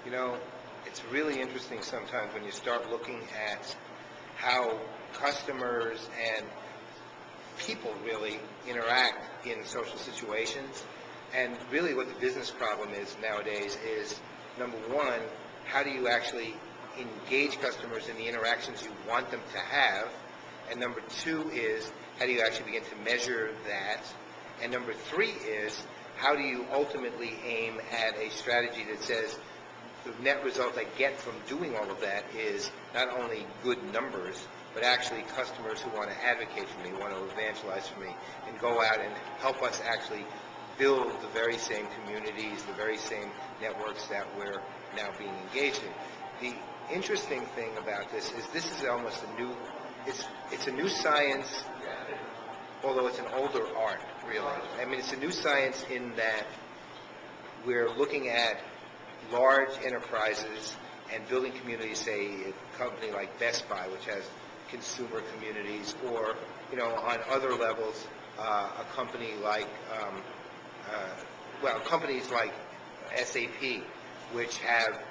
You know, it's really interesting sometimes when you start looking at how customers and people really interact in social situations. And really what the business problem is nowadays is, number one, how do you actually engage customers in the interactions you want them to have? And number two is, how do you actually begin to measure that? And number three is, how do you ultimately aim at a strategy that says the net result I get from doing all of that is not only good numbers, but actually customers who want to advocate for me, want to evangelize for me, and go out and help us actually build the very same communities, the very same networks that we're now being engaged in. The interesting thing about this is almost a new, it's a new science, although it's an older art, really. I mean, it's a new science in that we're looking at large enterprises and building communities, say a company like Best Buy, which has consumer communities, or on other levels, a company like companies like SAP, which have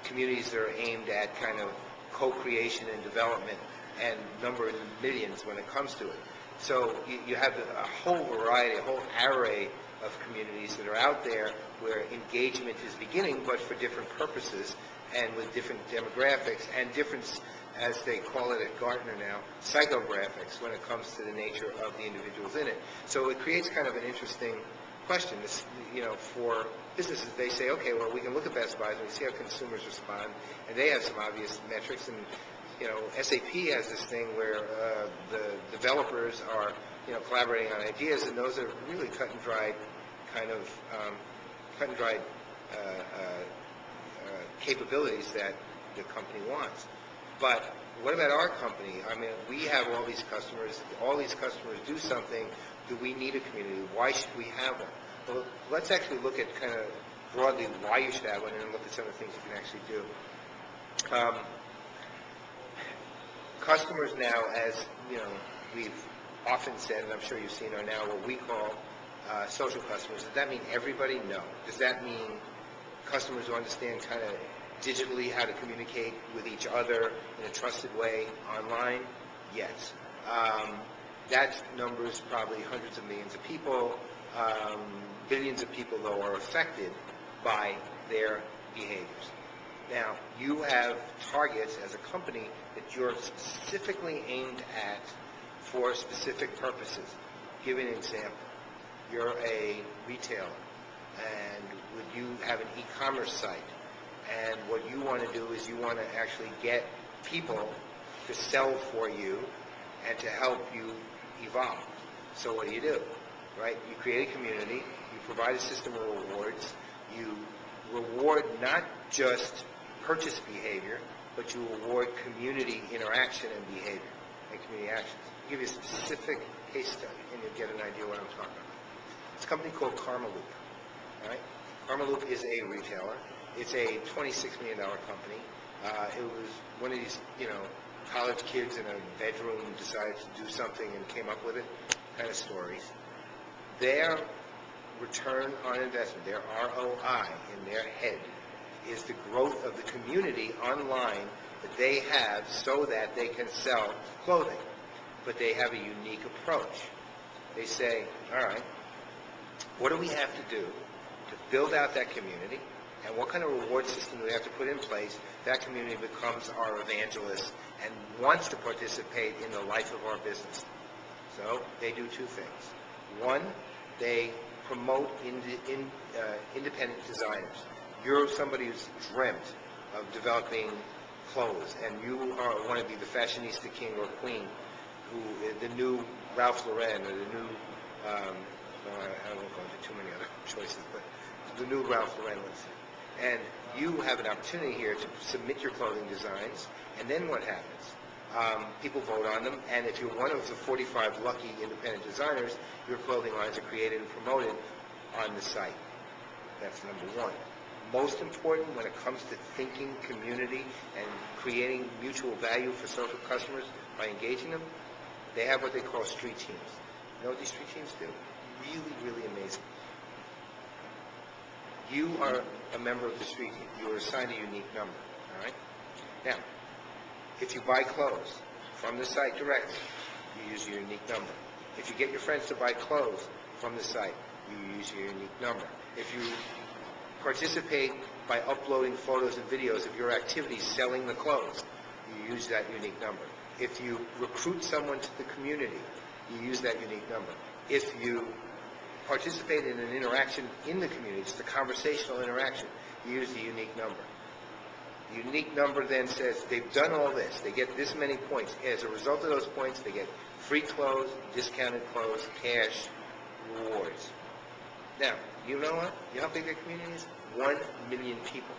communities that are aimed at kind of co-creation and development, and number in the millions when it comes to it. So you have a whole variety, a whole array of communities that are out there where engagement is beginning, but for different purposes and with different demographics and different, as they call it at Gartner now, psychographics when it comes to the nature of the individuals in it. So it creates kind of an interesting question. This, for businesses, they say, okay, well, we can look at Best Buys and we see how consumers respond, and they have some obvious metrics. And SAP has this thing where the developers are collaborating on ideas, and those are really cut and dried capabilities that the company wants. But what about our company? I mean, we have all these customers. All these customers do something. Do we need a community? Why should we have one? Well, let's actually look at kind of broadly why you should have one, and then look at some of the things you can actually do. Customers now, as we've often said, and I'm sure you've seen, are now what we call social customers. Does that mean everybody? No. Does that mean customers who understand kind of digitally how to communicate with each other in a trusted way online? Yes. That numbers probably hundreds of millions of people. Billions of people, though, are affected by their behaviors. Now, you have targets as a company that you're specifically aimed at for specific purposes. Give an example. You're a retailer, and you have an e-commerce site, and what you want to do is you want to actually get people to sell for you and to help you evolve. So what do? Right? You create a community, you provide a system of rewards, you reward not just purchase behavior, but you reward community interaction and behavior and community actions. I'll give you a specific case study, and you'll get an idea what I'm talking about. It's a company called Karmaloop. Right? Karmaloop is a retailer. It's a $26 million company. It was one of these, college kids in a bedroom decided to do something and came up with it kind of stories. Their return on investment, their ROI in their head, is the growth of the community online that they have so that they can sell clothing. But they have a unique approach. They say, all right, what do we have to do to build out that community, and what kind of reward system do we have to put in place that community becomes our evangelist and wants to participate in the life of our business? So they do two things. One, they promote independent designers. You're somebody who's dreamt of developing clothes, and you want to be the fashionista king or queen, who the new Ralph Lauren, or the new, I won't go into too many other choices, but the new Ralph Lauren, let's say. And you have an opportunity here to submit your clothing designs, and then what happens? People vote on them, and if you're one of the 45 lucky independent designers, your clothing lines are created and promoted on the site. That's number one. Most important when it comes to thinking community and creating mutual value for social customers by engaging them, they have what they call street teams. You know what these street teams do? Really, really amazing. You are a member of the street team. You are assigned a unique number. All right? Now, if you buy clothes from the site directly, you use your unique number. If you get your friends to buy clothes from the site, you use your unique number. If you participate by uploading photos and videos of your activities selling the clothes, you use that unique number. If you recruit someone to the community, you use that unique number. If you participate in an interaction in the community, just a conversational interaction, you use the unique number. The unique number then says they've done all this. They get this many points. As a result of those points, they get free clothes, discounted clothes, cash, rewards. Now, you know what? You know how big that community is? 1 million people.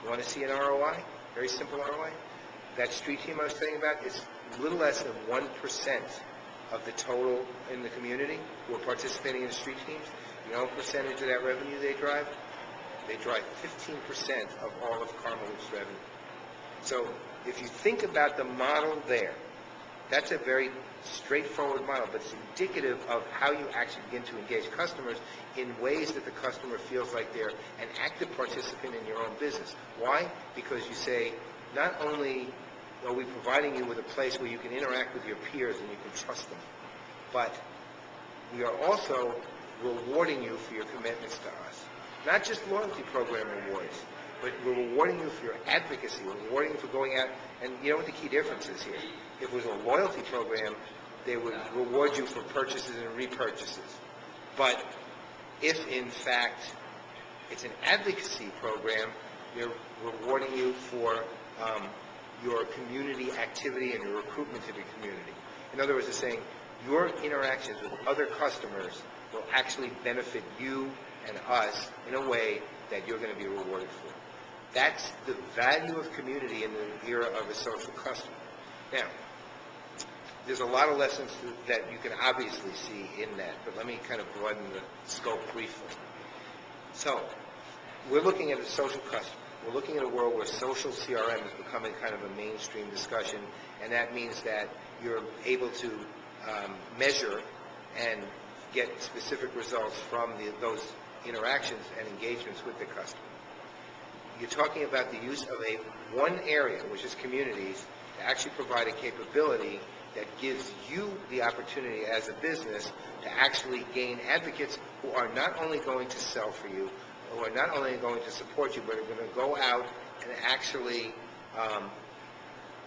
You want to see an ROI? Very simple ROI? That street team I was telling you about is a little less than 1% of the total in the community who are participating in the street teams. You know what percentage of that revenue they drive? They drive 15% of all of Karmaloop's revenue. So if you think about the model there, that's a very straightforward model, but it's indicative of how you actually begin to engage customers in ways that the customer feels like they're an active participant in your own business. Why? Because you say, not only are we providing you with a place where you can interact with your peers and you can trust them, but we are also rewarding you for your commitments to us. Not just loyalty program rewards, but we're rewarding you for your advocacy. We're rewarding you for going out, and you know what the key difference is here? If it was a loyalty program, they would reward you for purchases and repurchases. But if, in fact, it's an advocacy program, they're rewarding you for your community activity and your recruitment to the community. In other words, they're saying your interactions with other customers will actually benefit you and us in a way that you're going to be rewarded for. That's the value of community in the era of a social customer. Now, there's a lot of lessons that you can obviously see in that, but let me kind of broaden the scope briefly. So, we're looking at a social customer. We're looking at a world where social CRM is becoming kind of a mainstream discussion, and that means that you're able to measure and get specific results from those interactions and engagements with the customer. You're talking about the use of one area, which is communities, to actually provide a capability that gives you the opportunity as a business to actually gain advocates who are not only going to sell for you, who are not only going to support you, but are going to go out and actually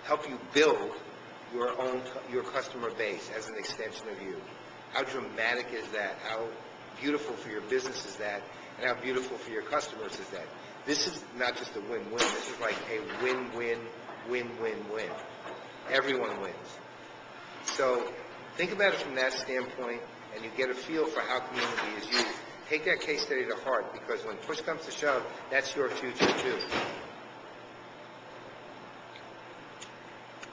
help you build your customer base as an extension of you. How dramatic is that? How beautiful for your business is that? And how beautiful for your customers is that? This is not just a win-win. This is like a win-win, win-win-win. Everyone wins. So think about it from that standpoint, and you get a feel for how community is used. Take that case study to heart, because when push comes to shove, that's your future too.